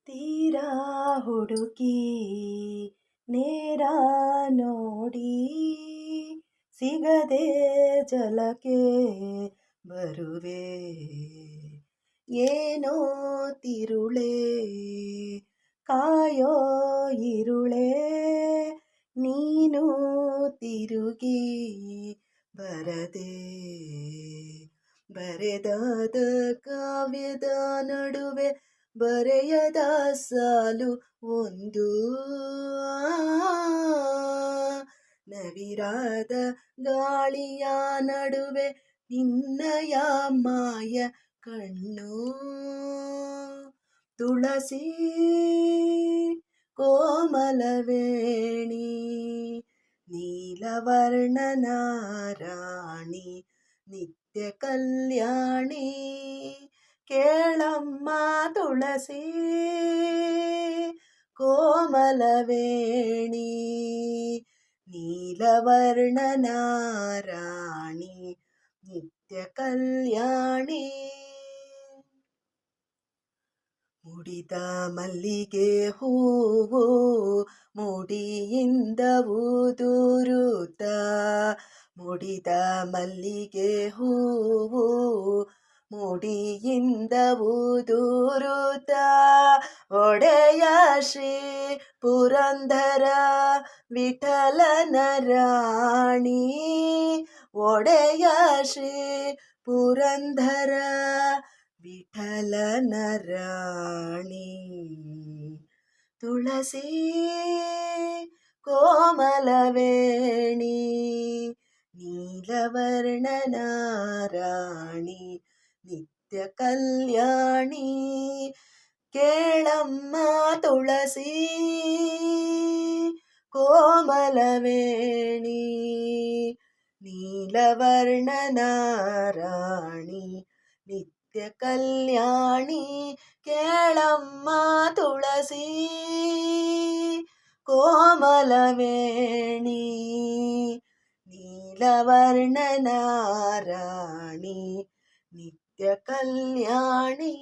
ತೀರ ಹುಡುಕಿ ನೇರ ನೋಡಿ ಸಿಗದೆ ಜಲಕ್ಕೆ ಬರುವೆ ಏನೋ ತಿರುಳೇ ಕಾಯೋ ಇರುಳೇ ನೀನು ತಿರುಗಿ ಬರದೆ ಬರೆದಾದ ಕಾವ್ಯದ ನಡುವೆ ಬರೆಯದ ಸಾಲು ಒಂದು ನವಿರಾದ ಗಾಳಿಯ ನಡುವೆ ನಿನ್ನಯ ಮಾಯ ಕಣ್ಣು ತುಳಸಿ ಕೋಮಲವೇಣಿ ನೀಲವರ್ಣನ ರಾಣಿ ನಿತ್ಯ ಕಲ್ಯಾಣಿ ಕೇಳಮ್ಮ ತುಳಸಿ ಕೋಮಲವೇಣಿ ನೀಲವರ್ಣನ ರಾಣಿ ನಿತ್ಯ ಕಲ್ಯಾಣಿ ಮುಡಿದ ಮಲ್ಲಿಗೆ ಹೂವು ಮುಡಿಯಿಂದ ಊದುರುತ್ತ ಮುಡಿದ ಮಲ್ಲಿಗೆ ಹೂವು ಮುಡಿಯಿಂದ ಊದುರುತ್ತ ಒಡೆಯ ಶ್ರೀ ಪುರಂದರ ವಿಠಲನ ರಾಣಿ ಒಡೆಯ ಶ್ರೀ ಪುರಂದರ ವಿಠಲನ ರಾಣಿ ತುಳಸಿ ಕೋಮಲವೇಣಿ ನೀಲವರ್ಣನ ರಾಣಿ ನಿತ್ಯ ಕಲ್ಯಾಣಿ ಕೇಳಮ್ಮ ತುಳಸಿ ಕೋಮಲವೇಣಿ ನೀಲವರ್ಣನ ರಾಣಿ ನಿತ್ಯ ಕಲ್ಯಾಣಿ ಕೇಳಮ್ಮ ತುಳಸಿ ಕೋಮಲವೇಣಿ ನೀಲವರ್ಣನ ರಾಣಿ ನಿತ್ಯ ಕಲ್ಯಾಣಿ.